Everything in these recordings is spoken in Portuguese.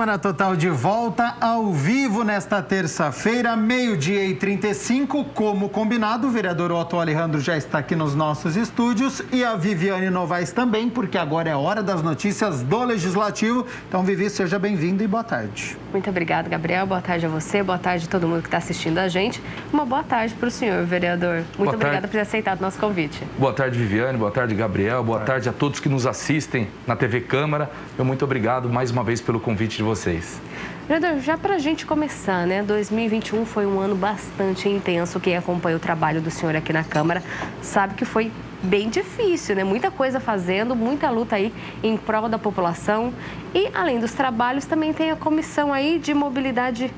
Câmara Total de volta ao vivo nesta terça-feira, 12h35. Como combinado, o vereador Otto Alejandro já está aqui nos nossos estúdios e a Viviane Novaes também, porque agora é hora das notícias do Legislativo. Então, Vivi, seja bem-vindo e boa tarde. Muito obrigada, Gabriel. Boa tarde a você, boa tarde a todo mundo que está assistindo a gente. Uma boa tarde para o senhor, vereador. Muito obrigada por ter aceitado o nosso convite. Boa tarde, Viviane. Boa tarde, Gabriel. Boa tarde a todos que nos assistem na TV Câmara. Muito obrigado mais uma vez pelo convite de vocês. Vereador, já para a gente começar, né? 2021 foi um ano bastante intenso. Quem acompanha o trabalho do senhor aqui na Câmara sabe que foi bem difícil, né? Muita coisa fazendo, muita luta aí em prol da população. E, além dos trabalhos, também tem a comissão aí de mobilidade.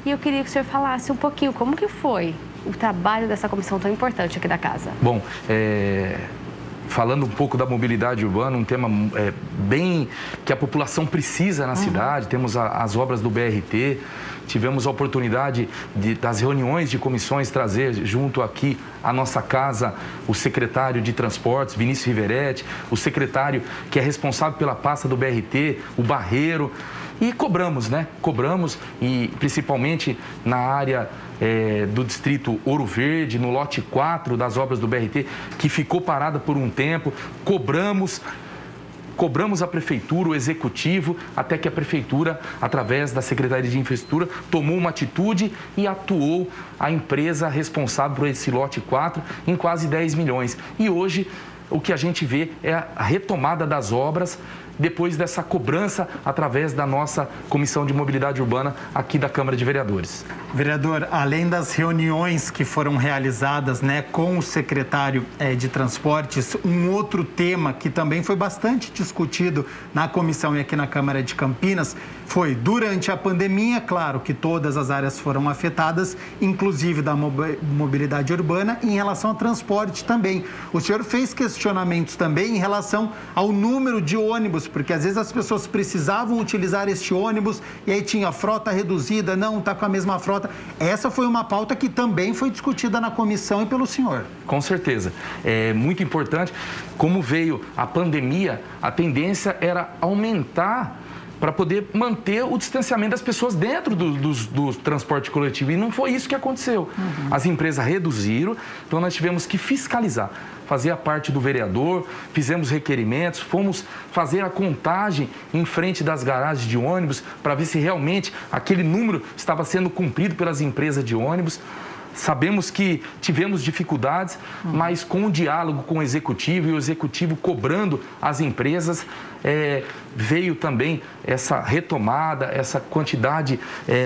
E eu queria que o senhor falasse um pouquinho como que foi o trabalho dessa comissão tão importante aqui da casa. Bom, falando um pouco da mobilidade urbana, um tema bem que a população precisa na cidade. Temos as obras do BRT, tivemos a oportunidade das reuniões de comissões trazer junto aqui à nossa casa o secretário de Transportes, Vinícius Riveretti, o secretário que é responsável pela pasta do BRT, o Barreiro. E cobramos, né? Cobramos, e principalmente na área do distrito Ouro Verde, no lote 4 das obras do BRT, que ficou parada por um tempo. Cobramos a prefeitura, o executivo, até que a prefeitura, através da Secretaria de Infraestrutura, tomou uma atitude e atuou a empresa responsável por esse lote 4 em quase 10 milhões. E hoje o que a gente vê é a retomada das obras depois dessa cobrança através da nossa Comissão de Mobilidade Urbana aqui da Câmara de Vereadores. Vereador, além das reuniões que foram realizadas, né, com o secretário de Transportes, um outro tema que também foi bastante discutido na comissão e aqui na Câmara de Campinas foi durante a pandemia, claro que todas as áreas foram afetadas, inclusive da mobilidade urbana, em relação ao transporte também. O senhor fez questionamentos também em relação ao número de ônibus, porque às vezes as pessoas precisavam utilizar este ônibus e aí tinha frota reduzida, não, está com a mesma frota. Essa foi uma pauta que também foi discutida na comissão e pelo senhor. Com certeza. É muito importante. Como veio a pandemia, a tendência era aumentar para poder manter o distanciamento das pessoas dentro do transporte coletivo. E não foi isso que aconteceu. As empresas reduziram, então nós tivemos que fiscalizar. Fazer a parte do vereador, fizemos requerimentos, fomos fazer a contagem em frente das garagens de ônibus para ver se realmente aquele número estava sendo cumprido pelas empresas de ônibus. Sabemos que tivemos dificuldades, mas com o diálogo com o executivo e o executivo cobrando as empresas, veio também essa retomada, essa quantidade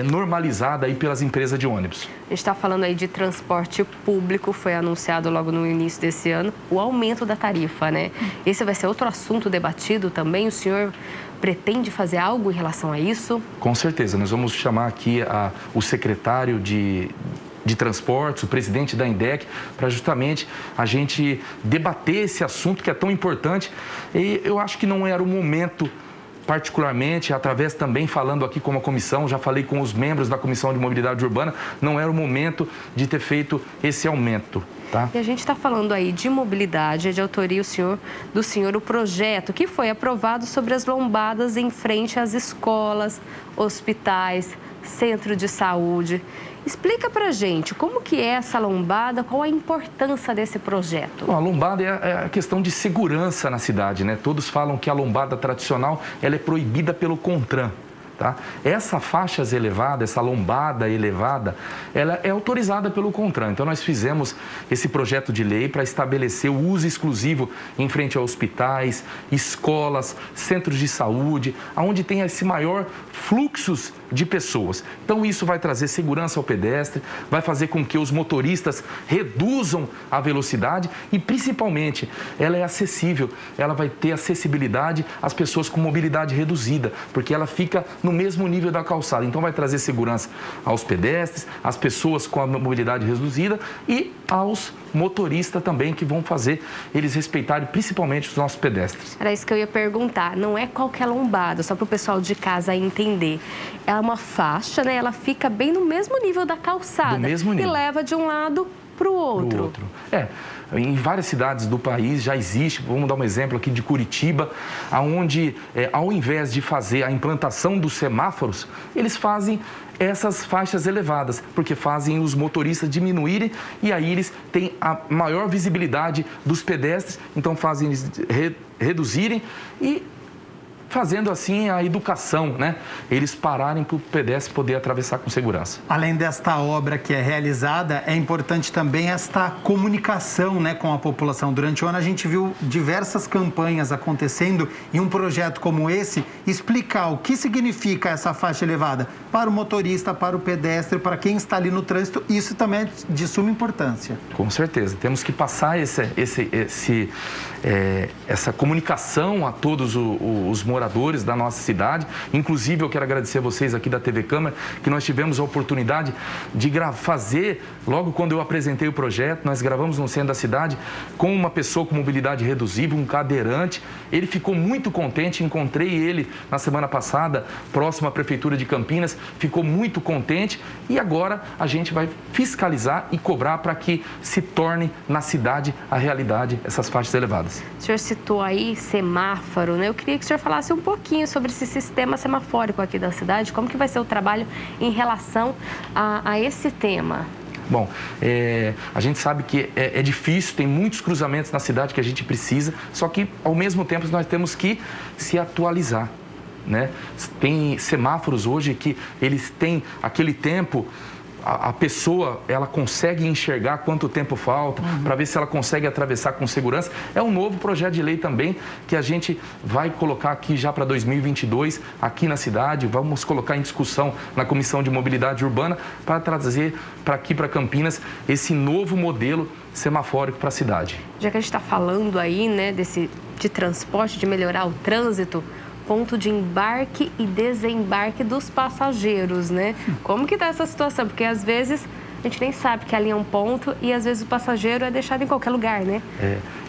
normalizada aí pelas empresas de ônibus. A gente está falando aí de transporte público, foi anunciado logo no início desse ano o aumento da tarifa, né? Esse vai ser outro assunto debatido também. O senhor pretende fazer algo em relação a isso? Com certeza, nós vamos chamar aqui o secretário de Transportes, o presidente da INDEC, para justamente a gente debater esse assunto que é tão importante. E eu acho que não era o momento, particularmente, através também falando aqui com a comissão, já falei com os membros da Comissão de Mobilidade Urbana, não era o momento de ter feito esse aumento. Tá? E a gente está falando aí de mobilidade, é de autoria do senhor o projeto que foi aprovado sobre as lombadas em frente às escolas, hospitais, centro de saúde. Explica pra gente como que é essa lombada, qual a importância desse projeto? Bom, a lombada é a questão de segurança na cidade, né? Todos falam que a lombada tradicional ela é proibida pelo CONTRAN. Tá? Essa faixa elevada, essa lombada elevada, ela é autorizada pelo CONTRAN. Então, nós fizemos esse projeto de lei para estabelecer o uso exclusivo em frente a hospitais, escolas, centros de saúde, onde tem esse maior fluxo de pessoas. Então, isso vai trazer segurança ao pedestre, vai fazer com que os motoristas reduzam a velocidade e, principalmente, ela é acessível, ela vai ter acessibilidade às pessoas com mobilidade reduzida, porque ela fica no mesmo nível da calçada. Então, vai trazer segurança aos pedestres, às pessoas com a mobilidade reduzida e aos motoristas também, que vão fazer eles respeitarem principalmente os nossos pedestres. Era isso que eu ia perguntar. Não é qualquer lombada, só para o pessoal de casa entender. Ela é uma faixa, né? Ela fica bem no mesmo nível da calçada. Do mesmo nível. E leva de um lado para o outro. Em várias cidades do país já existe, vamos dar um exemplo aqui de Curitiba, onde ao invés de fazer a implantação dos semáforos, eles fazem essas faixas elevadas, porque fazem os motoristas diminuírem e aí eles têm a maior visibilidade dos pedestres, então fazem eles reduzirem e fazendo assim a educação, né? Eles pararem para o pedestre poder atravessar com segurança. Além desta obra que é realizada, é importante também esta comunicação, né, com a população. Durante o ano a gente viu diversas campanhas acontecendo e um projeto como esse explicar o que significa essa faixa elevada para o motorista, para o pedestre, para quem está ali no trânsito. Isso também é de suma importância. Com certeza. Temos que passar essa comunicação a todos os moradores da nossa cidade. Inclusive, eu quero agradecer a vocês aqui da TV Câmara, que nós tivemos a oportunidade de fazer, logo quando eu apresentei o projeto, nós gravamos no centro da cidade com uma pessoa com mobilidade reduzível, um cadeirante. Ele ficou muito contente, encontrei ele na semana passada, próximo à Prefeitura de Campinas, ficou muito contente e agora a gente vai fiscalizar e cobrar para que se torne na cidade a realidade essas faixas elevadas. O senhor citou aí semáforo, né? Eu queria que o senhor falasse um pouquinho sobre esse sistema semafórico aqui da cidade, como que vai ser o trabalho em relação a esse tema? Bom, a gente sabe que é difícil, tem muitos cruzamentos na cidade que a gente precisa, só que ao mesmo tempo nós temos que se atualizar, né? Tem semáforos hoje que eles têm aquele tempo. A pessoa, ela consegue enxergar quanto tempo falta, para ver se ela consegue atravessar com segurança. É um novo projeto de lei também que a gente vai colocar aqui já para 2022, aqui na cidade. Vamos colocar em discussão na Comissão de Mobilidade Urbana para trazer para aqui, para Campinas, esse novo modelo semafórico para a cidade. Já que a gente está falando aí, né, de transporte, de melhorar o trânsito, ponto de embarque e desembarque dos passageiros, né? Como que tá essa situação? Porque às vezes a gente nem sabe que ali é um ponto e às vezes o passageiro é deixado em qualquer lugar, né?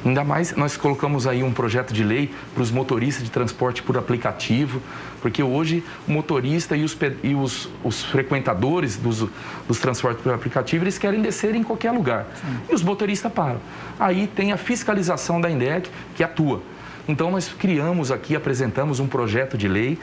Ainda mais nós colocamos aí um projeto de lei para os motoristas de transporte por aplicativo, porque hoje o motorista e os frequentadores dos transportes por aplicativo, eles querem descer em qualquer lugar. Sim. E os motoristas param. Aí tem a fiscalização da INDEC que atua. Então, nós apresentamos um projeto de lei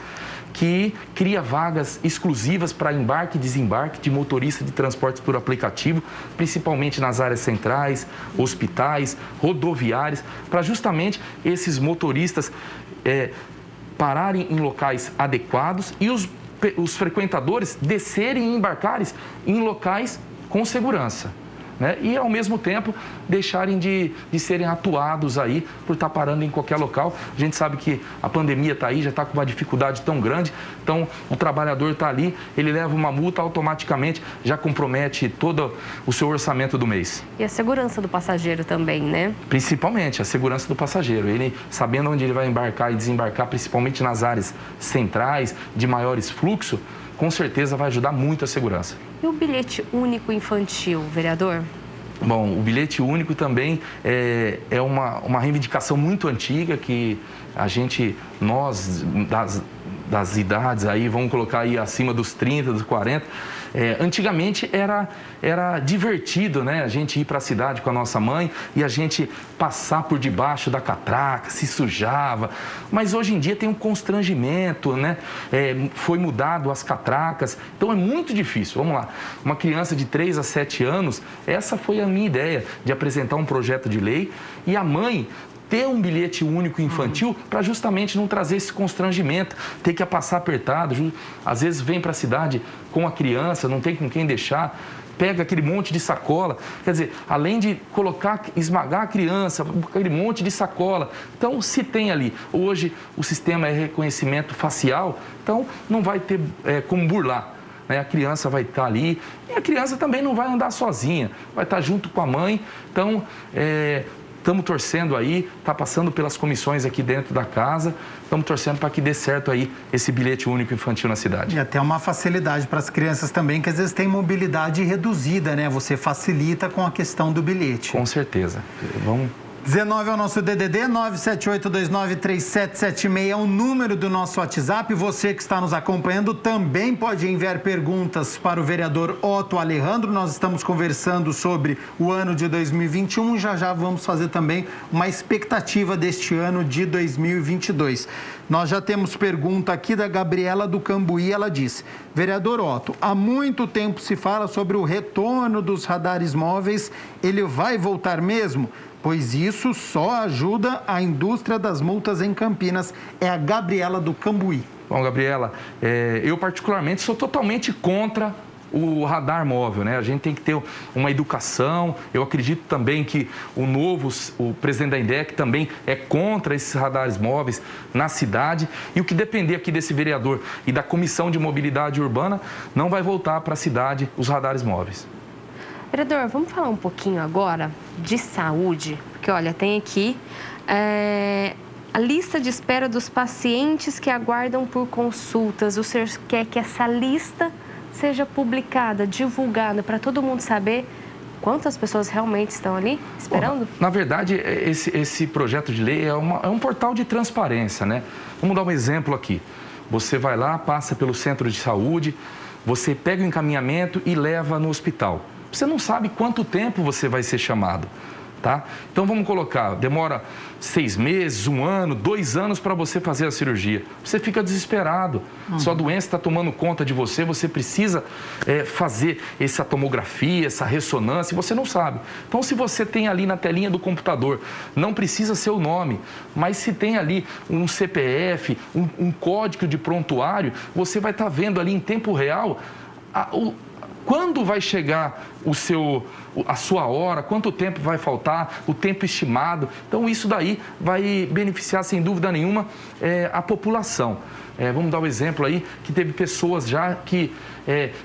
que cria vagas exclusivas para embarque e desembarque de motorista de transportes por aplicativo, principalmente nas áreas centrais, hospitais, rodoviárias, para justamente esses motoristas pararem em locais adequados e os frequentadores descerem e embarcarem em locais com segurança. Né? E, ao mesmo tempo, deixarem de serem atuados aí por estar parando em qualquer local. A gente sabe que a pandemia está aí, já está com uma dificuldade tão grande, então o trabalhador está ali, ele leva uma multa, automaticamente já compromete todo o seu orçamento do mês. E a segurança do passageiro também, né? Principalmente a segurança do passageiro, ele sabendo onde ele vai embarcar e desembarcar, principalmente nas áreas centrais, de maiores fluxos, com certeza vai ajudar muito a segurança. E o bilhete único infantil, vereador? Bom, o bilhete único também é uma reivindicação muito antiga que nós das idades aí, vamos colocar aí acima dos 30, dos 40, antigamente era divertido, né? A gente ir para a cidade com a nossa mãe e a gente passar por debaixo da catraca, se sujava, mas hoje em dia tem um constrangimento, né? Foi mudado as catracas, então é muito difícil. Vamos lá, uma criança de 3 a 7 anos, essa foi a minha ideia de apresentar um projeto de lei e a mãe ter um bilhete único infantil para justamente não trazer esse constrangimento, ter que passar apertado. Às vezes vem para a cidade com a criança, não tem com quem deixar, pega aquele monte de sacola. Quer dizer, além de esmagar a criança, aquele monte de sacola. Então, se tem ali, hoje o sistema é reconhecimento facial, então não vai ter como burlar. A criança vai estar ali e a criança também não vai andar sozinha, vai estar junto com a mãe. Então, estamos torcendo aí, está passando pelas comissões aqui dentro da casa, estamos torcendo para que dê certo aí esse bilhete único infantil na cidade. E até uma facilidade para as crianças também, que às vezes tem mobilidade reduzida, né? Você facilita com a questão do bilhete. Com certeza. 19 é o nosso DDD, 978293776 é o número do nosso WhatsApp. Você que está nos acompanhando também pode enviar perguntas para o vereador Otto Alejandro. Nós estamos conversando sobre o ano de 2021 e já vamos fazer também uma expectativa deste ano de 2022. Nós já temos pergunta aqui da Gabriela do Cambuí. Ela diz: vereador Otto, há muito tempo se fala sobre o retorno dos radares móveis. Ele vai voltar mesmo? Pois isso só ajuda a indústria das multas em Campinas. É a Gabriela do Cambuí. Bom, Gabriela, eu particularmente sou totalmente contra o radar móvel, né? A gente tem que ter uma educação. Eu acredito também que o presidente da INDEC também é contra esses radares móveis na cidade. E o que depender aqui desse vereador e da Comissão de Mobilidade Urbana, não vai voltar para a cidade os radares móveis. Vereador, vamos falar um pouquinho agora de saúde, porque olha, tem aqui a lista de espera dos pacientes que aguardam por consultas. O senhor quer que essa lista seja publicada, divulgada, para todo mundo saber quantas pessoas realmente estão ali esperando? Na verdade, esse projeto de lei é um portal de transparência, né? Vamos dar um exemplo aqui. Você vai lá, passa pelo centro de saúde, você pega o encaminhamento e leva no hospital. Você não sabe quanto tempo você vai ser chamado, tá? Então vamos colocar, demora 6 meses, 1 ano, 2 anos para você fazer a cirurgia. Você fica desesperado, sua doença está tomando conta de você, você precisa fazer essa tomografia, essa ressonância, e você não sabe. Então se você tem ali na telinha do computador, não precisa ser o nome, mas se tem ali um CPF, um código de prontuário, você vai estar vendo ali em tempo real quando vai chegar a sua hora, quanto tempo vai faltar, o tempo estimado. Então, isso daí vai beneficiar, sem dúvida nenhuma, a população. Vamos dar um exemplo aí, que teve pessoas já que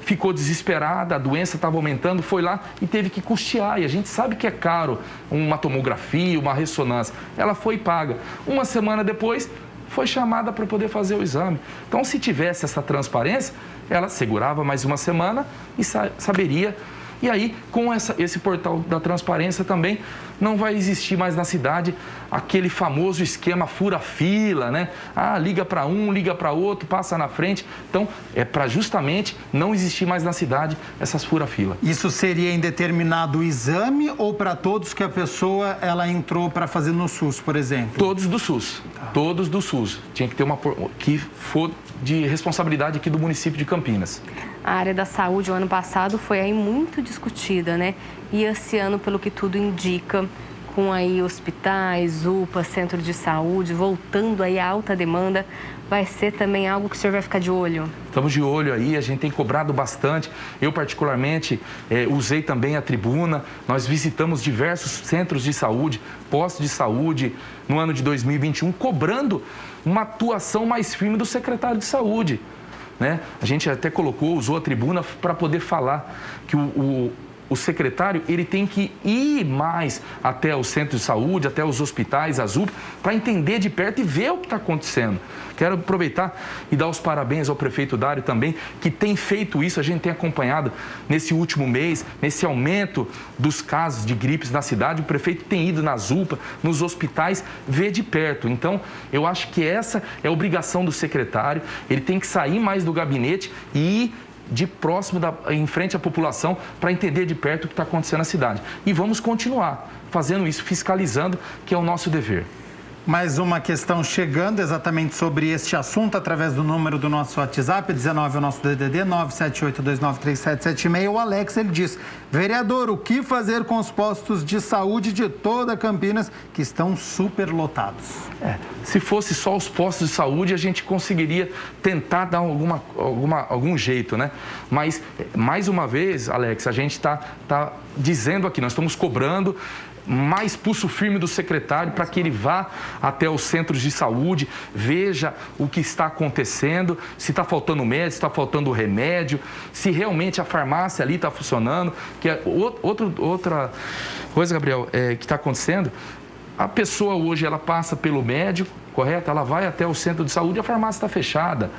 ficou desesperada, a doença estava aumentando, foi lá e teve que custear. E a gente sabe que é caro uma tomografia, uma ressonância. Ela foi paga. 1 semana depois, foi chamada para poder fazer o exame. Então, se tivesse essa transparência, ela segurava mais 1 semana e saberia. E aí, com esse portal da transparência também, não vai existir mais na cidade aquele famoso esquema fura-fila, né? Liga para um, liga para outro, passa na frente. Então, é para justamente não existir mais na cidade essas fura-fila. Isso seria em determinado exame ou para todos que a pessoa entrou para fazer no SUS, por exemplo? Todos do SUS. Tá. Todos do SUS. Tinha que ter que for de responsabilidade aqui do município de Campinas. A área da saúde, o ano passado, foi aí muito discutida, né? E esse ano, pelo que tudo indica, com aí hospitais, UPA, centro de saúde, voltando aí a alta demanda, vai ser também algo que o senhor vai ficar de olho? Estamos de olho aí, a gente tem cobrado bastante. Eu, particularmente, usei também a tribuna. Nós visitamos diversos centros de saúde, postos de saúde, no ano de 2021, cobrando uma atuação mais firme do secretário de saúde, né? A gente até usou a tribuna para poder falar que o secretário, ele tem que ir mais até o centro de saúde, até os hospitais, as UPA, para entender de perto e ver o que está acontecendo. Quero aproveitar e dar os parabéns ao prefeito Dário também, que tem feito isso. A gente tem acompanhado nesse último mês, nesse aumento dos casos de gripes na cidade. O prefeito tem ido nas UPA, nos hospitais, ver de perto. Então, eu acho que essa é a obrigação do secretário. Ele tem que sair mais do gabinete e ir de próximo, em frente à população, para entender de perto o que está acontecendo na cidade. E vamos continuar fazendo isso, fiscalizando, que é o nosso dever. Mais uma questão chegando exatamente sobre este assunto, através do número do nosso WhatsApp, 19 é o nosso DDD, 978293776. O Alex, ele diz: vereador, o que fazer com os postos de saúde de toda Campinas que estão superlotados? Se fosse só os postos de saúde, a gente conseguiria tentar dar algum jeito, né? Mas, mais uma vez, Alex, a gente está dizendo aqui, nós estamos cobrando mais pulso firme do secretário para que ele vá até os centros de saúde, veja o que está acontecendo, se está faltando médico, se está faltando remédio, se realmente a farmácia ali está funcionando. Que é outra coisa, Gabriel, que está acontecendo, a pessoa hoje ela passa pelo médico, correto? Ela vai até o centro de saúde e a farmácia está fechada.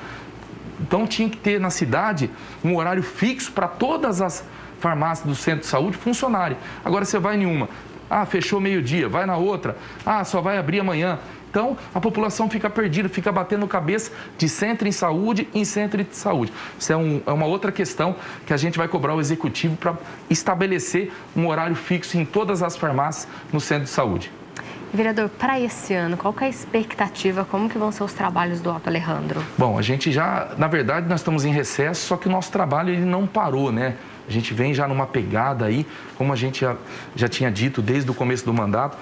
Então tinha que ter na cidade um horário fixo para todas as farmácias do centro de saúde funcionarem. Agora você vai em uma, Ah, fechou meio-dia, vai na outra. Ah, só vai abrir amanhã. Então, a população fica perdida, fica batendo cabeça de centro em saúde em centro de saúde. Isso é uma outra questão que a gente vai cobrar o executivo para estabelecer um horário fixo em todas as farmácias no centro de saúde. Vereador, para esse ano, qual que é a expectativa? Como que vão ser os trabalhos do Otto Alejandro? Bom, a gente na verdade, nós estamos em recesso, só que o nosso trabalho ele não parou, né? A gente vem já numa pegada aí, como a gente já tinha dito desde o começo do mandato,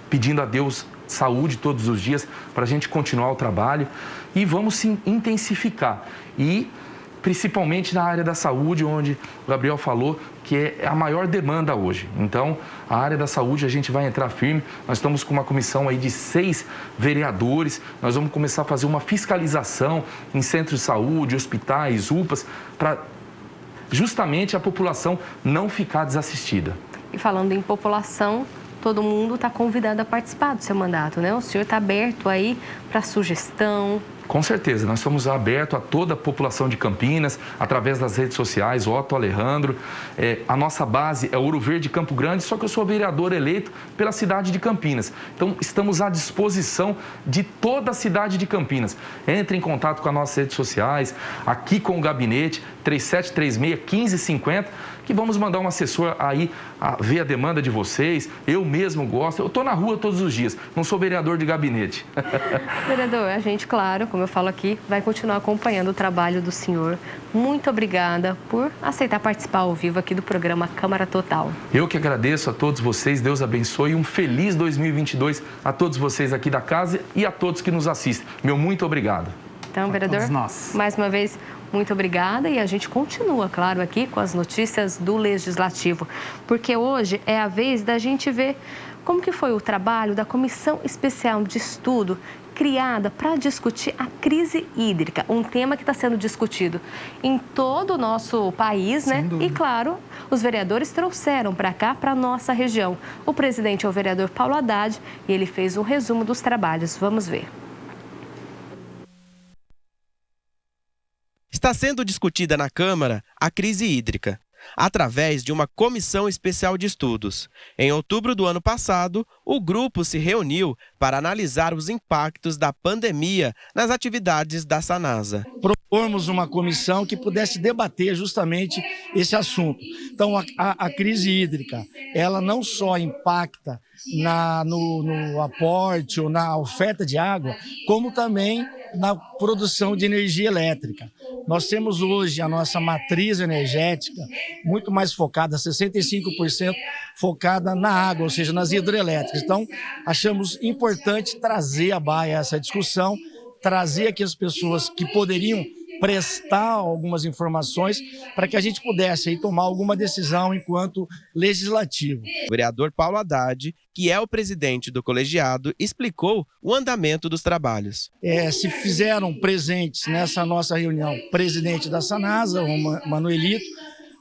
pedindo a Deus saúde todos os dias para a gente continuar o trabalho e vamos sim intensificar. E principalmente na área da saúde, onde o Gabriel falou que é a maior demanda hoje. Então, a área da saúde a gente vai entrar firme. Nós estamos com uma comissão aí de 6 vereadores. Nós vamos começar a fazer uma fiscalização em centros de saúde, hospitais, UPAs, para justamente a população não ficar desassistida. E falando em população, todo mundo está convidado a participar do seu mandato, né? O senhor está aberto aí para sugestão? Com certeza, nós estamos abertos a toda a população de Campinas, através das redes sociais, Otto Alejandro. A nossa base é Ouro Verde, Campo Grande, só que eu sou vereador eleito pela cidade de Campinas. Então, estamos à disposição de toda a cidade de Campinas. Entre em contato com as nossas redes sociais, aqui com o gabinete, 3736-1550, que vamos mandar um assessor aí a ver a demanda de vocês. Eu mesmo gosto, eu estou na rua todos os dias, não sou vereador de gabinete. Vereador, a gente, claro, como eu falo aqui, vai continuar acompanhando o trabalho do senhor. Muito obrigada por aceitar participar ao vivo aqui do programa Câmara Total. Eu que agradeço a todos vocês, Deus abençoe e um feliz 2022 a todos vocês aqui da casa e a todos que nos assistem. Meu muito obrigado. Então, vereador, mais uma vez, muito obrigada e a gente continua, claro, aqui com as notícias do Legislativo, porque hoje é a vez da gente ver como que foi o trabalho da Comissão Especial de Estudo criada para discutir a crise hídrica, um tema que está sendo discutido em todo o nosso país, né? E, claro, os vereadores trouxeram para cá, para a nossa região. O presidente é o vereador Paulo Haddad e ele fez um resumo dos trabalhos. Vamos ver. Está sendo discutida na Câmara a crise hídrica, através de uma comissão especial de estudos. Em outubro do ano passado, o grupo se reuniu para analisar os impactos da pandemia nas atividades da Sanasa. Propomos uma comissão que pudesse debater justamente esse assunto. Então, a crise hídrica, ela não só impacta no aporte ou na oferta de água, como também na produção de energia elétrica. Nós temos hoje a nossa matriz energética muito mais focada, 65% focada na água, ou seja, nas hidrelétricas. Então, achamos importante trazer à baia essa discussão, trazer aqui as pessoas que poderiam prestar algumas informações para que a gente pudesse aí tomar alguma decisão enquanto legislativo. O vereador Paulo Haddad, que é o presidente do colegiado, explicou o andamento dos trabalhos. Se fizeram presentes nessa nossa reunião o presidente da Sanasa, o Manuelito,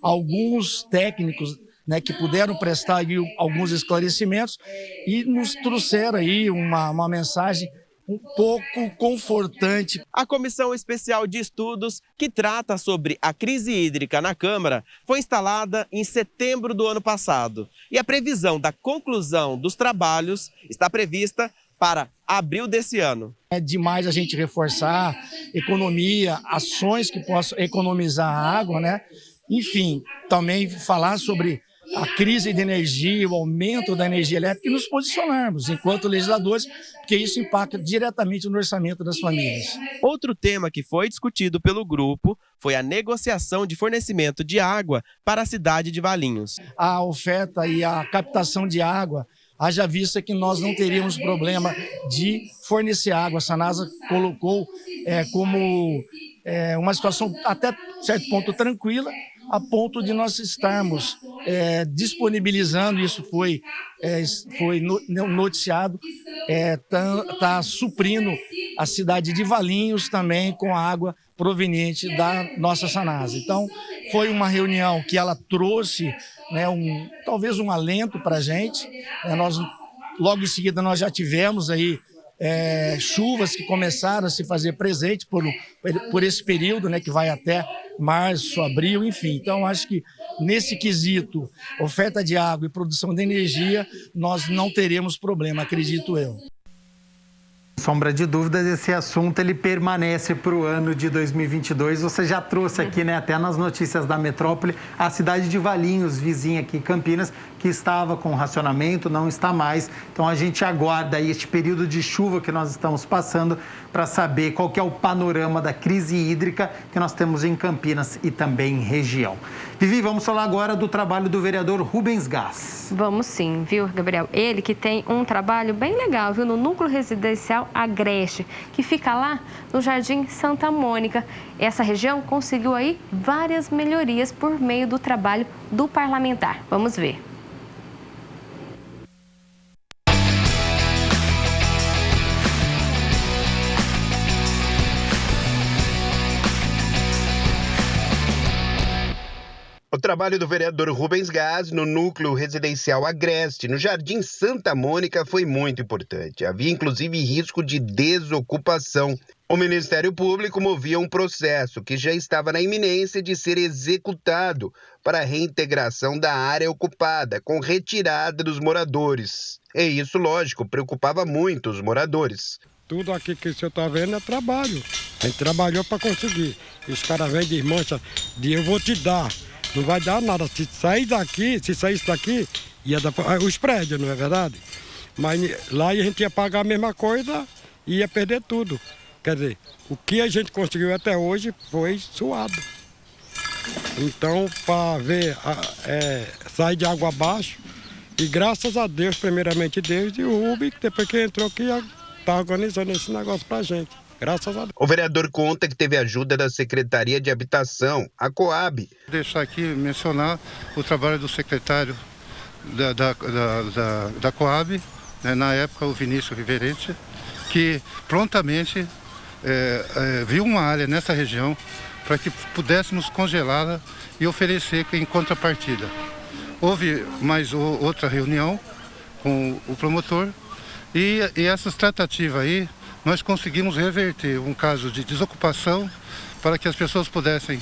alguns técnicos, né, que puderam prestar aí alguns esclarecimentos e nos trouxeram aí uma mensagem um pouco confortante. A Comissão Especial de Estudos, que trata sobre a crise hídrica na Câmara, foi instalada em setembro do ano passado. E a previsão da conclusão dos trabalhos está prevista para abril desse ano. É demais a gente reforçar economia, ações que possam economizar água, né? Enfim, também falar sobre a crise de energia, o aumento da energia elétrica e nos posicionarmos enquanto legisladores, porque isso impacta diretamente no orçamento das famílias. Outro tema que foi discutido pelo grupo foi a negociação de fornecimento de água para a cidade de Valinhos. A oferta e a captação de água, haja vista que nós não teríamos problema de fornecer água. A Sanasa colocou como uma situação até certo ponto tranquila, a ponto de nós estarmos disponibilizando, isso foi noticiado, está suprindo a cidade de Valinhos também com a água proveniente da nossa Sanasa. Então, foi uma reunião que ela trouxe, né, talvez um alento para a gente. Logo em seguida, nós já tivemos aí chuvas que começaram a se fazer presente por esse período, né, que vai até março, abril, enfim. Então, acho que nesse quesito, oferta de água e produção de energia, nós não teremos problema, acredito eu. Sombra de dúvidas, esse assunto ele permanece para o ano de 2022. Você já trouxe aqui, né, até nas notícias da metrópole, a cidade de Valinhos, vizinha aqui, Campinas, que estava com racionamento, não está mais. Então a gente aguarda aí este período de chuva que nós estamos passando para saber qual que é o panorama da crise hídrica que nós temos em Campinas e também em região. Vivi, vamos falar agora do trabalho do vereador Rubens Gás. Vamos sim, viu, Gabriel? Ele que tem um trabalho bem legal, viu, no Núcleo Residencial Agreste, que fica lá no Jardim Santa Mônica. Essa região conseguiu aí várias melhorias por meio do trabalho do parlamentar. Vamos ver. O trabalho do vereador Rubens Gás no Núcleo Residencial Agreste, no Jardim Santa Mônica, foi muito importante. Havia, inclusive, risco de desocupação. O Ministério Público movia um processo que já estava na iminência de ser executado para a reintegração da área ocupada, com retirada dos moradores. E isso, lógico, preocupava muito os moradores. Tudo aqui que o senhor está vendo é trabalho. A gente trabalhou para conseguir. Os caras vêm de mancha de eu vou te dar. Não vai dar nada. Se sair daqui, se saísse daqui, ia dar os prédios, não é verdade? Mas lá a gente ia pagar a mesma coisa e ia perder tudo. Quer dizer, o que a gente conseguiu até hoje foi suado. Então, para ver sair de água abaixo, e graças a Deus, primeiramente Deus, e o Rubens, depois que entrou aqui, está organizando esse negócio para a gente. Graças a Deus. O vereador conta que teve ajuda da Secretaria de Habitação, a Coab. Vou deixar aqui mencionar o trabalho do secretário da Coab, né, na época o Vinícius Riverente, que prontamente viu uma área nessa região para que pudéssemos congelá-la e oferecer em contrapartida. Houve mais outra reunião com o promotor e essas tratativas aí, nós conseguimos reverter um caso de desocupação para que as pessoas pudessem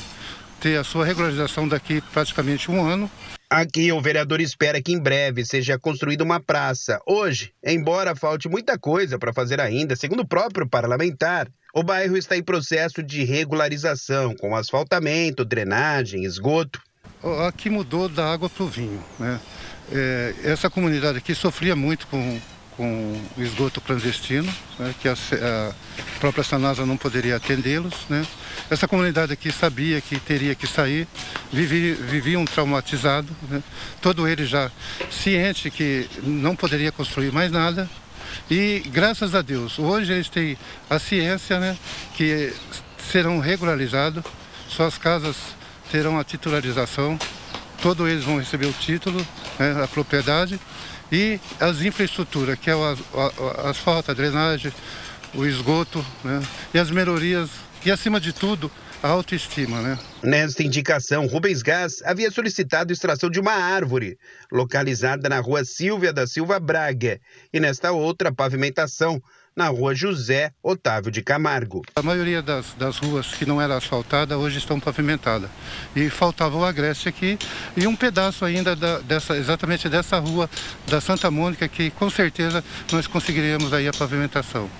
ter a sua regularização daqui praticamente um ano. Aqui o vereador espera que em breve seja construída uma praça. Hoje, embora falte muita coisa para fazer ainda, segundo o próprio parlamentar, o bairro está em processo de regularização, com asfaltamento, drenagem, esgoto. Aqui mudou da água para o vinho, né? Essa comunidade aqui sofria muito com esgoto clandestino, né, que a própria Sanasa não poderia atendê-los, né? Essa comunidade aqui sabia que teria que sair, viviam traumatizados, né? Todo ele já ciente que não poderia construir mais nada e graças a Deus, hoje eles têm a ciência, né, que serão regularizados, suas casas terão a titularização, todos eles vão receber o título, né, a propriedade. E as infraestruturas, que é o asfalto, a drenagem, o esgoto, né? E as melhorias, e acima de tudo, a autoestima, né? Nesta indicação, Rubens Gás havia solicitado extração de uma árvore, localizada na rua Silvia da Silva Braga, e nesta outra, pavimentação, na rua José Otávio de Camargo. A maioria das ruas que não era asfaltada hoje estão pavimentadas. E faltava o Agreste aqui e um pedaço ainda exatamente dessa rua da Santa Mônica, que com certeza nós conseguiríamos aí a pavimentação.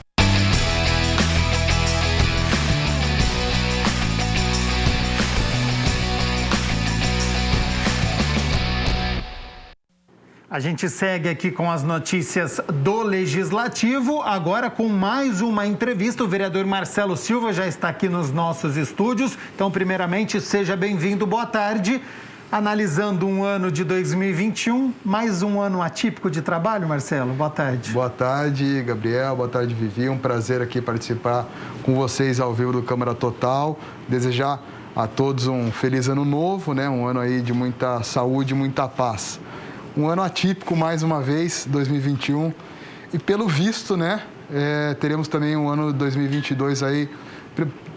A gente segue aqui com as notícias do Legislativo, agora com mais uma entrevista. O vereador Marcelo Silva já está aqui nos nossos estúdios. Então, primeiramente, seja bem-vindo, boa tarde. Analisando um ano de 2021, mais um ano atípico de trabalho, Marcelo, boa tarde. Boa tarde, Gabriel, boa tarde, Vivi. Um prazer aqui participar com vocês ao vivo do Câmara Total. Desejar a todos um feliz ano novo, né? Um ano aí de muita saúde e muita paz. Um ano atípico, mais uma vez, 2021. E pelo visto, né, teremos também um ano 2022 aí,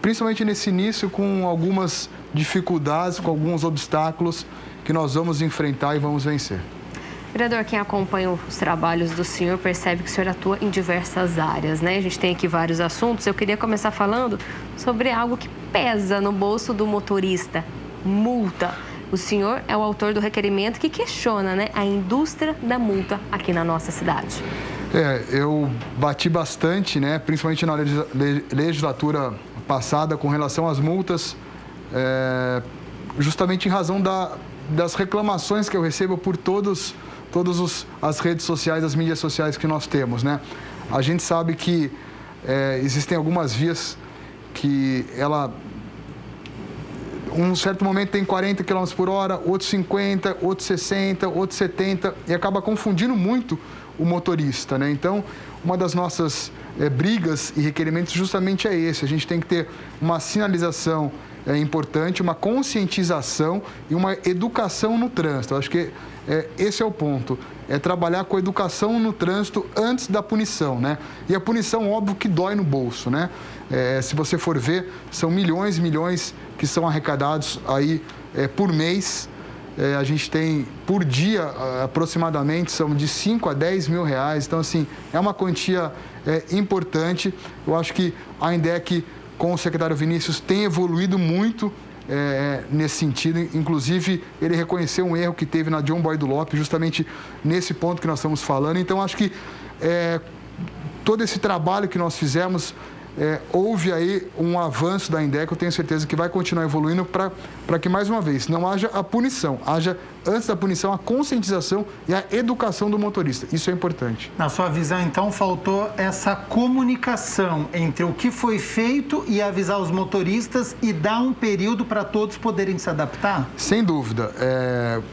principalmente nesse início, com algumas dificuldades, com alguns obstáculos que nós vamos enfrentar e vamos vencer. Vereador, quem acompanha os trabalhos do senhor percebe que o senhor atua em diversas áreas, né? A gente tem aqui vários assuntos. Eu queria começar falando sobre algo que pesa no bolso do motorista: multa. O senhor é o autor do requerimento que questiona, né, a indústria da multa aqui na nossa cidade. Eu bati bastante, né, principalmente na legislatura passada, com relação às multas, justamente em razão das reclamações que eu recebo por todas as redes sociais, as mídias sociais que nós temos, né? A gente sabe que existem algumas vias que um certo momento tem 40 km por hora, outros 50, outros 60, outros 70, e acaba confundindo muito o motorista, né? Então, uma das nossas brigas e requerimentos justamente é esse: a gente tem que ter uma sinalização importante, uma conscientização e uma educação no trânsito. Eu acho que esse é o ponto, é trabalhar com a educação no trânsito antes da punição, né? E a punição, óbvio, que dói no bolso, né? Se você for ver, são milhões e milhões que são arrecadados aí por mês. A gente tem, por dia, aproximadamente, são de 5 a 10 mil reais. Então, assim, é uma quantia importante. Eu acho que a INDEC, com o secretário Vinícius, tem evoluído muito nesse sentido. Inclusive, ele reconheceu um erro que teve na John Boy do Lopes, justamente nesse ponto que nós estamos falando. Então, acho que todo esse trabalho que nós fizemos, houve aí um avanço da INDEC. Eu tenho certeza que vai continuar evoluindo para que, mais uma vez, não haja a punição, haja, antes da punição, a conscientização e a educação do motorista. Isso é importante. Na sua visão, então, faltou essa comunicação entre o que foi feito e avisar os motoristas e dar um período para todos poderem se adaptar? Sem dúvida.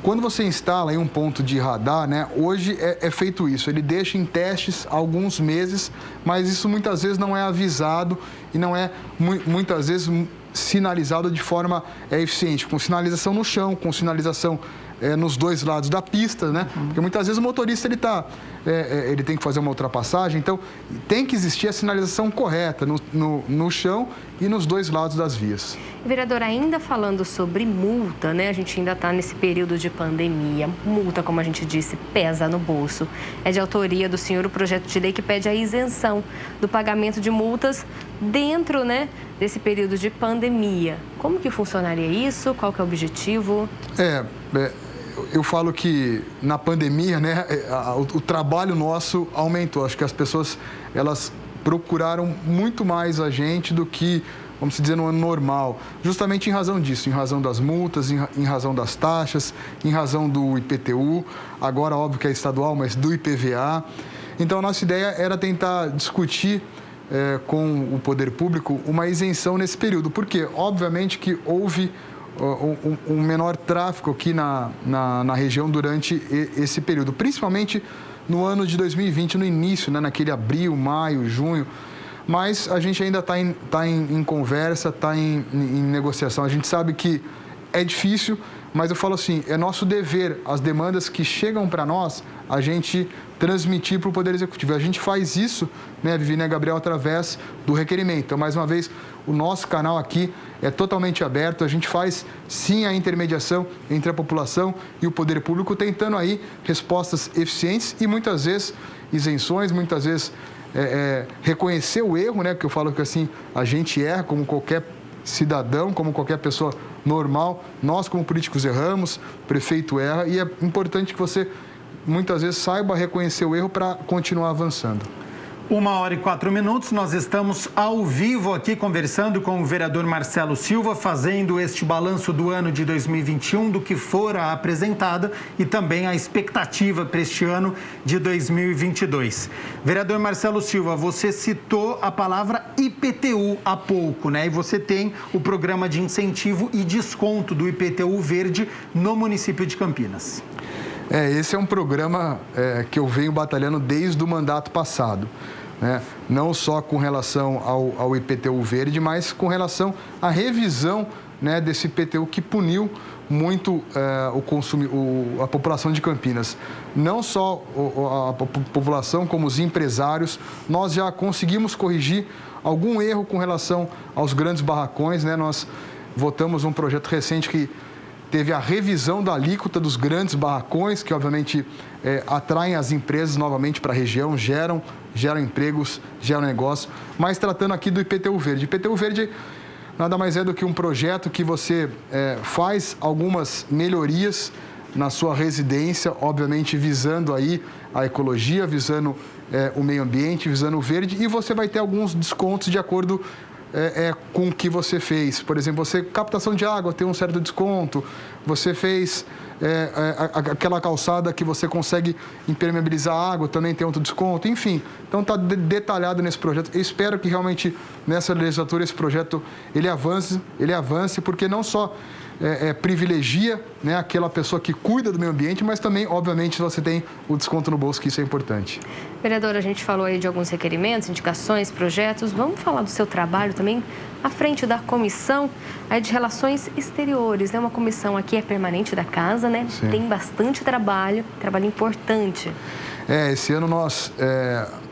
Quando você instala aí um ponto de radar, né, hoje é feito isso. Ele deixa em testes alguns meses, mas isso muitas vezes não é avisado e não é, muitas vezes, sinalizado de forma eficiente, com sinalização no chão, com sinalização nos dois lados da pista, né? Porque muitas vezes o motorista ele tem que fazer uma ultrapassagem, então tem que existir a sinalização correta no chão e nos dois lados das vias. Vereador, ainda falando sobre multa, né? A gente ainda está nesse período de pandemia. Multa, como a gente disse, pesa no bolso. É de autoria do senhor o projeto de lei que pede a isenção do pagamento de multas dentro, né, desse período de pandemia. Como que funcionaria isso? Qual que é o objetivo? Eu falo que na pandemia, né, o trabalho nosso aumentou. Acho que as pessoas, elas procuraram muito mais a gente do que, vamos dizer, no ano normal. Justamente em razão disso, em razão das multas, em razão das taxas, em razão do IPTU, agora óbvio que é estadual, mas do IPVA. Então a nossa ideia era tentar discutir com o poder público uma isenção nesse período, porque obviamente que houve um menor tráfego aqui na região durante esse período, principalmente no ano de 2020, no início, né, naquele abril, maio, junho. Mas a gente ainda está em conversa, está em negociação. A gente sabe que é difícil, mas eu falo assim, é nosso dever, as demandas que chegam para nós, a gente transmitir para o Poder Executivo. A gente faz isso, né, Vivi, né, Gabriel, através do requerimento. Então, mais uma vez, o nosso canal aqui é totalmente aberto. A gente faz, sim, a intermediação entre a população e o Poder Público, tentando aí respostas eficientes e, muitas vezes, isenções, muitas vezes, reconhecer o erro, né, porque eu falo que, assim, a gente erra como qualquer cidadão, como qualquer pessoa normal. Nós, como políticos, erramos, o prefeito erra, e é importante que você, muitas vezes, saiba reconhecer o erro para continuar avançando. 1h04, nós estamos ao vivo aqui conversando com o vereador Marcelo Silva, fazendo este balanço do ano de 2021, do que fora apresentado e também a expectativa para este ano de 2022. Vereador Marcelo Silva, você citou a palavra IPTU há pouco, né? E você tem o programa de incentivo e desconto do IPTU verde no município de Campinas. Esse é um programa que eu venho batalhando desde o mandato passado, né? Não só com relação ao IPTU verde, mas com relação à revisão, né, desse IPTU que puniu muito a população de Campinas. Não só a população, como os empresários. Nós já conseguimos corrigir algum erro com relação aos grandes barracões, né? Nós votamos um projeto recente que teve a revisão da alíquota dos grandes barracões, que obviamente atraem as empresas novamente para a região, geram empregos, geram negócio. Mas tratando aqui do IPTU Verde. IPTU Verde nada mais é do que um projeto que você faz algumas melhorias na sua residência, obviamente visando aí a ecologia, visando o meio ambiente, visando o verde, e você vai ter alguns descontos de acordo com o que você fez. Por exemplo, captação de água tem um certo desconto, você fez aquela calçada que você consegue impermeabilizar a água, também tem outro desconto, enfim. Então está detalhado nesse projeto. Eu espero que realmente nessa legislatura esse projeto ele avance, porque não só privilegia, né, aquela pessoa que cuida do meio ambiente, mas também, obviamente, você tem o desconto no bolso, que isso é importante. Vereador, a gente falou aí de alguns requerimentos, indicações, projetos. Vamos falar do seu trabalho também à frente da comissão de Relações Exteriores, né? Uma comissão aqui permanente da casa, né? Sim. Tem bastante trabalho importante. Esse ano nós,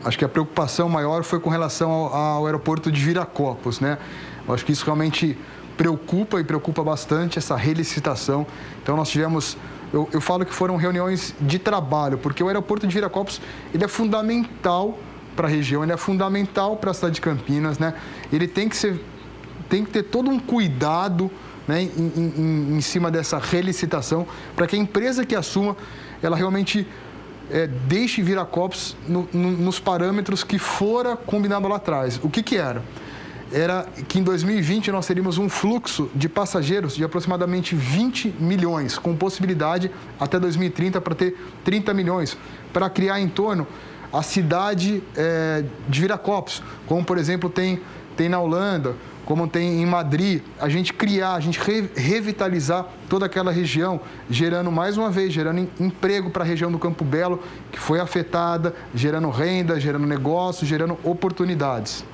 acho que a preocupação maior foi com relação ao aeroporto de Viracopos, né? Eu acho que isso realmente preocupa bastante, essa relicitação. Então nós tivemos, eu falo que foram reuniões de trabalho, porque o aeroporto de Viracopos, ele é fundamental para a região, ele é fundamental para a cidade de Campinas, né? Ele tem que ter todo um cuidado, né, em cima dessa relicitação, para que a empresa que assuma, ela realmente deixe Viracopos nos parâmetros que fora combinado lá atrás. O que era? Era que em 2020 nós teríamos um fluxo de passageiros de aproximadamente 20 milhões, com possibilidade até 2030 para ter 30 milhões, para criar em torno a cidade de Viracopos, como por exemplo tem na Holanda, como tem em Madrid, a gente revitalizar toda aquela região, gerando mais uma vez, gerando emprego para a região do Campo Belo, que foi afetada, gerando renda, gerando negócios, gerando oportunidades.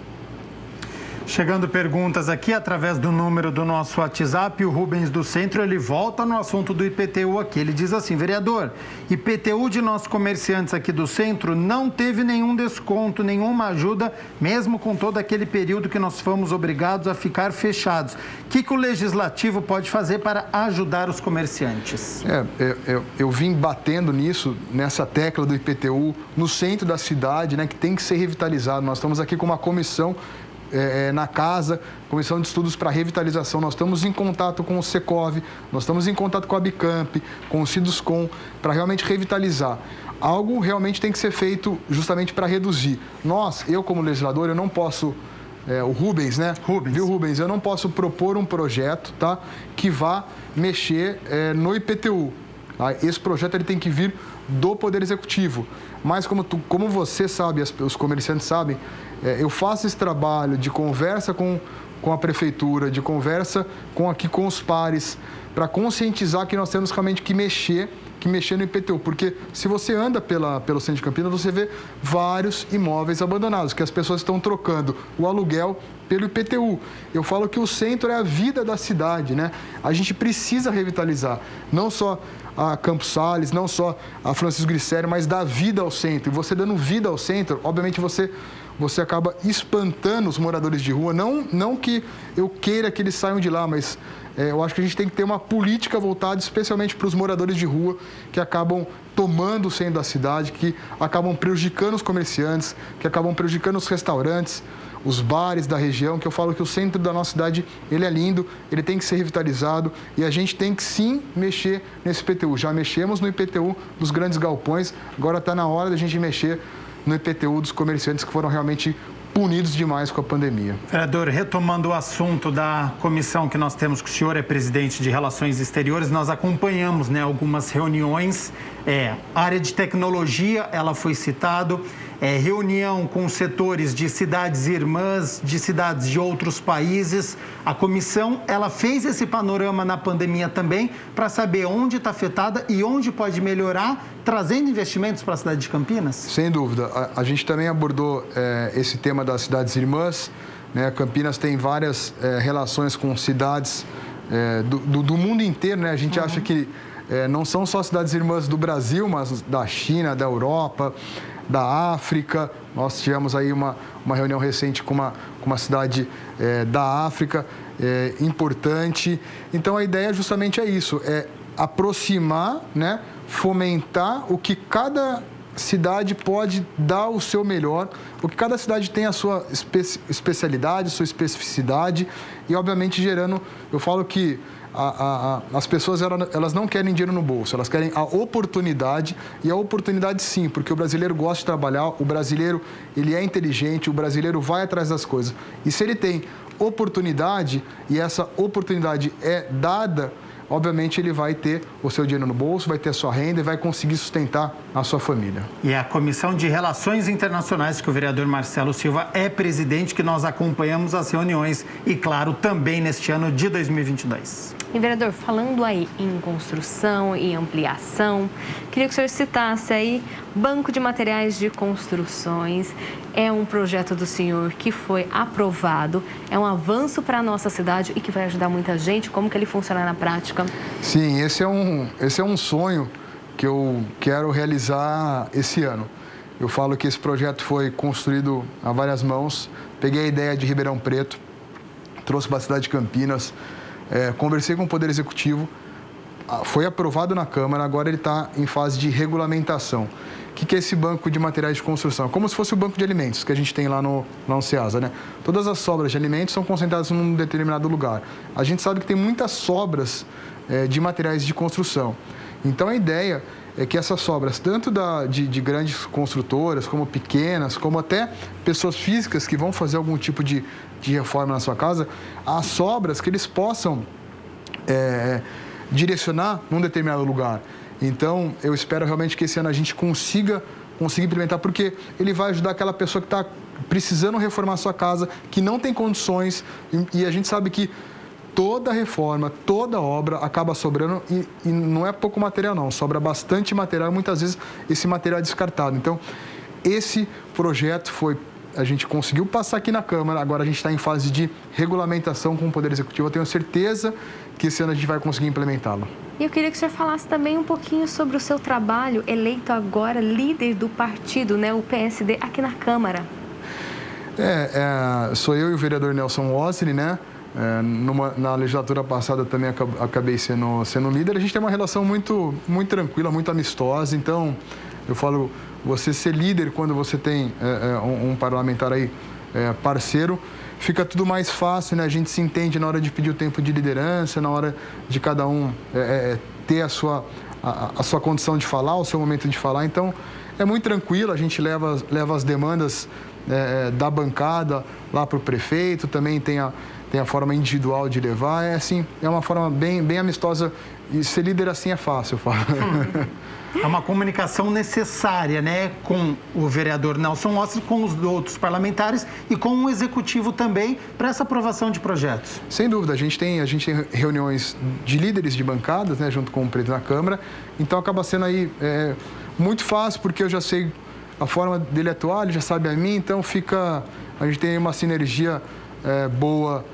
Chegando perguntas aqui através do número do nosso WhatsApp, o Rubens do Centro, ele volta no assunto do IPTU aqui. Ele diz assim: vereador, IPTU de nossos comerciantes aqui do Centro não teve nenhum desconto, nenhuma ajuda, mesmo com todo aquele período que nós fomos obrigados a ficar fechados. O que o Legislativo pode fazer para ajudar os comerciantes? Eu vim batendo nessa tecla do IPTU, no centro da cidade, né, que tem que ser revitalizado. Nós estamos aqui com uma comissão na casa, comissão de estudos para revitalização. Nós estamos em contato com o Secov, nós estamos em contato com a Bicamp, com o Ciduscom, para realmente revitalizar. Algo realmente tem que ser feito justamente para reduzir. Eu como legislador, eu não posso, o Rubens, né? Viu, Rubens? Eu não posso propor um projeto, tá, que vá mexer no IPTU. Tá? Esse projeto ele tem que vir do Poder Executivo. Mas como você sabe, os comerciantes sabem, eu faço esse trabalho de conversa com a prefeitura, de conversa com os pares, para conscientizar que nós temos realmente que mexer no IPTU. Porque se você anda pelo centro de Campinas, você vê vários imóveis abandonados, que as pessoas estão trocando o aluguel pelo IPTU. Eu falo que o centro é a vida da cidade, né? A gente precisa revitalizar, não só a Campos Sales, não só a Francisco Glicério, mas dar vida ao centro. E você dando vida ao centro, obviamente você acaba espantando os moradores de rua. Não que eu queira que eles saiam de lá, mas eu acho que a gente tem que ter uma política voltada especialmente para os moradores de rua, que acabam tomando o centro da cidade, que acabam prejudicando os comerciantes, que acabam prejudicando os restaurantes, os bares da região, que eu falo que o centro da nossa cidade, ele é lindo, ele tem que ser revitalizado e a gente tem que sim mexer nesse IPTU. Já mexemos no IPTU dos grandes galpões, agora está na hora da gente mexer no IPTU dos comerciantes que foram realmente punidos demais com a pandemia. Vereador, retomando o assunto da comissão que nós temos, que o senhor é presidente de Relações Exteriores, nós acompanhamos, né, algumas reuniões, área de tecnologia, ela foi citado, reunião com setores de cidades irmãs, de cidades de outros países. A comissão, ela fez esse panorama na pandemia também, para saber onde está afetada e onde pode melhorar, trazendo investimentos para a cidade de Campinas? Sem dúvida. A gente também abordou esse tema das cidades irmãs, né? Campinas tem várias relações com cidades do mundo inteiro, né? A gente acha que não são só cidades irmãs do Brasil, mas da China, da Europa, da África. Nós tivemos aí uma reunião recente com uma cidade da África. importante. Então, a ideia justamente é isso, é aproximar, né, fomentar o que cada cidade pode dar o seu melhor, porque cada cidade tem a sua especialidade, sua especificidade e, obviamente, gerando... Eu falo que as pessoas elas não querem dinheiro no bolso, elas querem a oportunidade, e a oportunidade sim, porque o brasileiro gosta de trabalhar, o brasileiro ele é inteligente, o brasileiro vai atrás das coisas. E se ele tem oportunidade e essa oportunidade é dada, obviamente ele vai ter o seu dinheiro no bolso, vai ter a sua renda e vai conseguir sustentar a sua família. E a Comissão de Relações Internacionais, que o vereador Marcelo Silva é presidente, que nós acompanhamos as reuniões e, claro, também neste ano de 2022. E, vereador, falando aí em construção e ampliação, queria que o senhor citasse aí Banco de Materiais de Construções. É um projeto do senhor que foi aprovado, é um avanço para a nossa cidade e que vai ajudar muita gente. Como que ele funciona na prática? Sim, esse é um sonho que eu quero realizar esse ano. Eu falo que esse projeto foi construído a várias mãos. Peguei a ideia de Ribeirão Preto, trouxe para a cidade de Campinas, conversei com o Poder Executivo, foi aprovado na Câmara, agora ele está em fase de regulamentação. O que é esse banco de materiais de construção? Como se fosse o banco de alimentos que a gente tem lá no Ceasa, né? Todas as sobras de alimentos são concentradas num determinado lugar. A gente sabe que tem muitas sobras de materiais de construção. Então, a ideia é que essas sobras, tanto de grandes construtoras, como pequenas, como até pessoas físicas que vão fazer algum tipo de reforma na sua casa, as sobras que eles possam direcionar num determinado lugar. Então, eu espero realmente que esse ano a gente consiga implementar, porque ele vai ajudar aquela pessoa que está precisando reformar a sua casa, que não tem condições, e a gente sabe que toda reforma, toda obra acaba sobrando e não é pouco material não, sobra bastante material e muitas vezes esse material é descartado. Então, esse projeto a gente conseguiu passar aqui na Câmara, agora a gente está em fase de regulamentação com o Poder Executivo. Eu tenho certeza que esse ano a gente vai conseguir implementá-lo. E eu queria que o senhor falasse também um pouquinho sobre o seu trabalho, eleito agora líder do partido, né, o PSD, aqui na Câmara. Sou eu e o vereador Nelson Ossini, né? Na legislatura passada também acabei sendo líder. A gente tem uma relação muito, muito tranquila, muito amistosa. Então, eu falo, você ser líder quando você tem um parlamentar aí parceiro, fica tudo mais fácil, né? A gente se entende na hora de pedir o tempo de liderança, na hora de cada um ter a sua condição de falar, o seu momento de falar. Então, é muito tranquilo, a gente leva as demandas da bancada lá para o prefeito, também tem a forma individual de levar, é uma forma bem amistosa, e ser líder assim é fácil, eu falo. É uma comunicação necessária, né, com o vereador Nelson Ossini, com os outros parlamentares e com o executivo também, para essa aprovação de projetos. Sem dúvida, a gente tem reuniões de líderes de bancadas, né, junto com o presidente da Câmara, então acaba sendo aí muito fácil, porque eu já sei a forma dele atuar, ele já sabe a minha, então a gente tem uma sinergia boa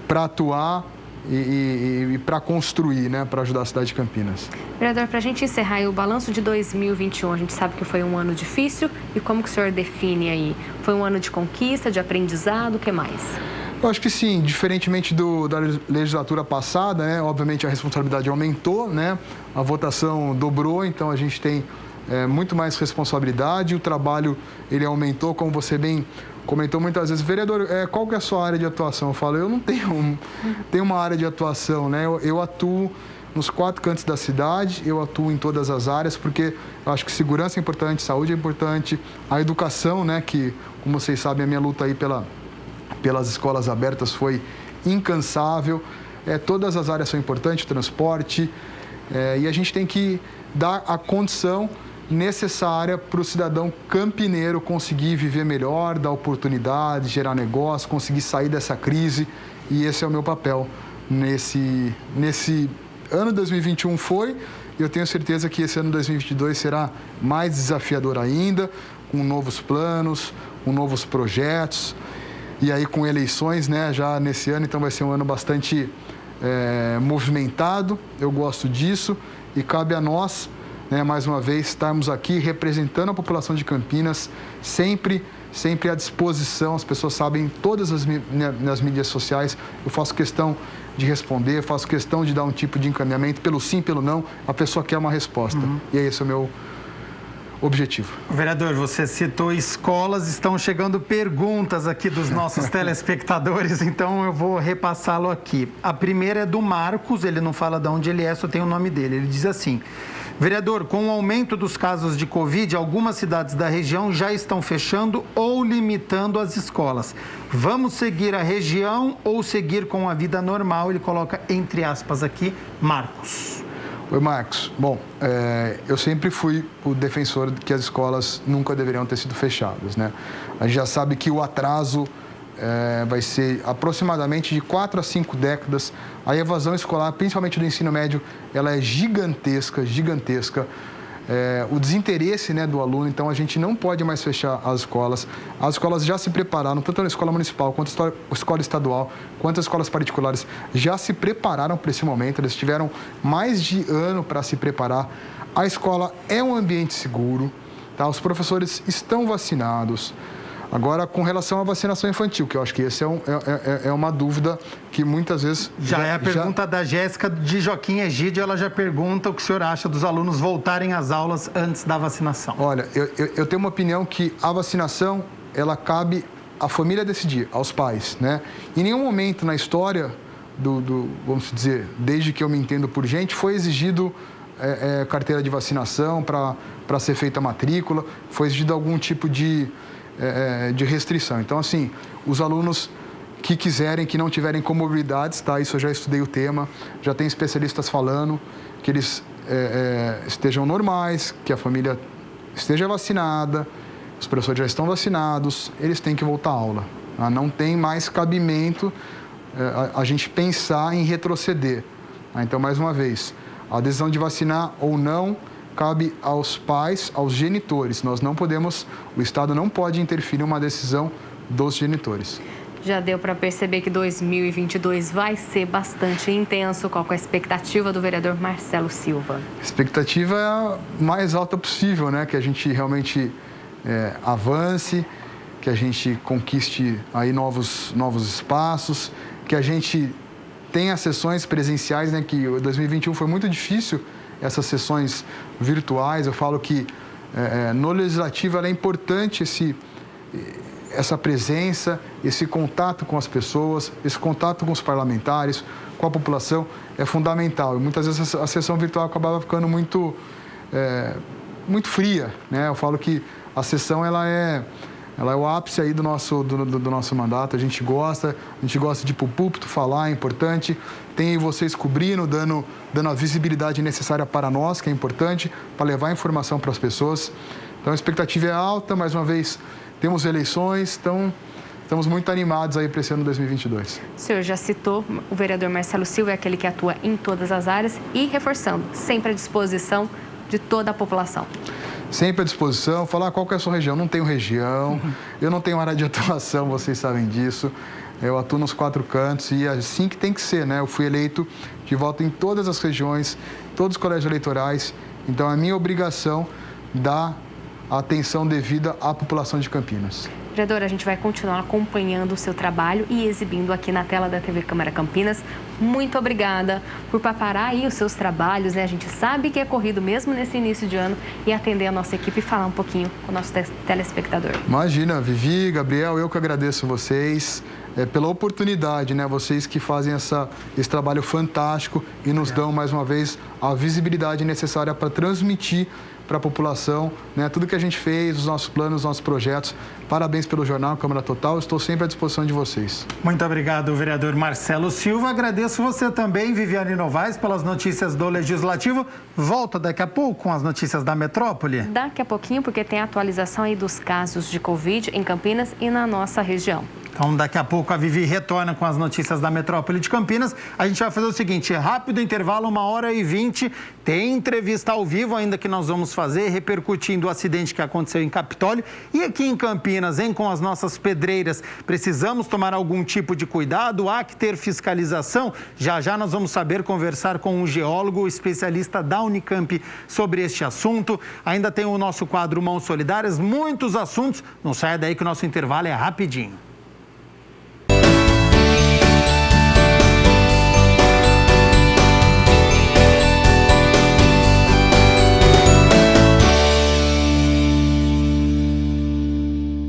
para atuar e para construir, né, para ajudar a cidade de Campinas. Vereador, para a gente encerrar o balanço de 2021, a gente sabe que foi um ano difícil, e como que o senhor define aí? Foi um ano de conquista, de aprendizado, o que mais? Eu acho que sim, diferentemente da legislatura passada, né, obviamente a responsabilidade aumentou, né, a votação dobrou, então a gente tem muito mais responsabilidade, o trabalho ele aumentou, como você bem comentou muitas vezes. Vereador, qual que é a sua área de atuação? Eu falo, eu não tenho uma área de atuação, né? Eu atuo nos 4 cantos da cidade, eu atuo em todas as áreas, porque eu acho que segurança é importante, saúde é importante, a educação, né? Que, como vocês sabem, a minha luta aí pelas escolas abertas foi incansável. Todas as áreas são importantes, transporte, e a gente tem que dar a condição necessária para o cidadão campineiro conseguir viver melhor, dar oportunidade, gerar negócio, conseguir sair dessa crise, e esse é o meu papel nesse ano 2021 foi, e eu tenho certeza que esse ano 2022 será mais desafiador ainda, com novos planos, com novos projetos, e aí com eleições, né, já nesse ano, então vai ser um ano bastante movimentado, eu gosto disso, e cabe a nós, mais uma vez, estarmos aqui representando a população de Campinas, sempre sempre à disposição, as pessoas sabem, todas as minhas mídias sociais, eu faço questão de responder, faço questão de dar um tipo de encaminhamento, pelo sim, pelo não, a pessoa quer uma resposta. E é esse o meu objetivo. Vereador, você citou escolas, estão chegando perguntas aqui dos nossos telespectadores, então eu vou repassá-lo aqui. A primeira é do Marcos, ele não fala de onde ele é, só tem o nome dele. Ele diz assim: vereador, com o aumento dos casos de Covid, algumas cidades da região já estão fechando ou limitando as escolas. Vamos seguir a região ou seguir com a vida normal? Ele coloca entre aspas aqui, Marcos. Oi, Marcos. Bom, eu sempre fui o defensor de que as escolas nunca deveriam ter sido fechadas, né? A gente já sabe que o atraso vai ser aproximadamente de 4 a 5 décadas. A evasão escolar, principalmente do ensino médio, ela é gigantesca, gigantesca. O desinteresse, né, do aluno, então a gente não pode mais fechar as escolas. As escolas já se prepararam, tanto a escola municipal, quanto a escola estadual, quanto as escolas particulares, já se prepararam para esse momento, eles tiveram mais de ano para se preparar. A escola é um ambiente seguro, tá? Os professores estão vacinados. Agora, com relação à vacinação infantil, que eu acho que essa é uma dúvida que muitas vezes... Já é a pergunta da Jéssica de Joaquim Egídio, ela já pergunta o que o senhor acha dos alunos voltarem às aulas antes da vacinação. Olha, eu tenho uma opinião que a vacinação, ela cabe à família decidir, aos pais, né? Em nenhum momento na história vamos dizer, desde que eu me entendo por gente, foi exigido carteira de vacinação para ser feita a matrícula, foi exigido algum tipo de restrição. Então, assim, os alunos que quiserem, que não tiverem comorbidades, tá? Isso eu já estudei o tema, já tem especialistas falando que eles estejam normais, que a família esteja vacinada, os professores já estão vacinados, eles têm que voltar à aula. Tá? Não tem mais cabimento a gente pensar em retroceder. Tá? Então, mais uma vez, a decisão de vacinar ou não cabe aos pais, aos genitores. Nós não podemos, o Estado não pode interferir em uma decisão dos genitores. Já deu para perceber que 2022 vai ser bastante intenso. Qual é a expectativa do vereador Marcelo Silva? A expectativa é a mais alta possível, né? Que a gente realmente avance, que a gente conquiste aí novos espaços, que a gente tenha sessões presenciais, né? Que 2021 foi muito difícil, essas sessões virtuais. Eu falo que no Legislativo é importante essa presença, esse contato com as pessoas, esse contato com os parlamentares, com a população, é fundamental. E muitas vezes a sessão virtual acabava ficando muito fria, né? Eu falo que a sessão ela é o ápice aí do nosso mandato. A gente gosta de ir para o púlpito, falar, é importante. Tem vocês cobrindo, dando a visibilidade necessária para nós, que é importante, para levar a informação para as pessoas. Então a expectativa é alta, mais uma vez, temos eleições, então estamos muito animados aí para esse ano 2022. O senhor já citou, o vereador Marcelo Silva é aquele que atua em todas as áreas e reforçando, sempre à disposição de toda a população. Sempre à disposição, falar qual que é a sua região. Não tenho região, eu não tenho área de atuação, vocês sabem disso. Eu atuo nos 4 cantos e é assim que tem que ser, né? Eu fui eleito de voto em todas as regiões, todos os colégios eleitorais. Então, é minha obrigação dar a atenção devida à população de Campinas. Vereador, a gente vai continuar acompanhando o seu trabalho e exibindo aqui na tela da TV Câmara Campinas. Muito obrigada por preparar aí os seus trabalhos, né? A gente sabe que é corrido mesmo nesse início de ano e atender a nossa equipe e falar um pouquinho com o nosso telespectador. Imagina, Vivi, Gabriel, eu que agradeço vocês pela oportunidade, né? Vocês que fazem esse trabalho fantástico e nos dão, mais uma vez, a visibilidade necessária para transmitir para a população, né? Tudo que a gente fez, os nossos planos, os nossos projetos. Parabéns pelo jornal Câmara Total, estou sempre à disposição de vocês. Muito obrigado, vereador Marcelo Silva. Agradeço você também, Viviane Novaes, pelas notícias do Legislativo. Volta daqui a pouco com as notícias da metrópole. Daqui a pouquinho, porque tem atualização aí dos casos de Covid em Campinas e na nossa região. Então, daqui a pouco a Vivi retorna com as notícias da metrópole de Campinas. A gente vai fazer o seguinte, rápido intervalo, 1h20. Tem entrevista ao vivo ainda que nós vamos fazer, repercutindo o acidente que aconteceu em Capitólio. E aqui em Campinas, com as nossas pedreiras, precisamos tomar algum tipo de cuidado? Há que ter fiscalização? Já já nós vamos saber, conversar com um geólogo especialista da Unicamp sobre este assunto. Ainda tem o nosso quadro Mãos Solidárias, muitos assuntos. Não saia daí que o nosso intervalo é rapidinho.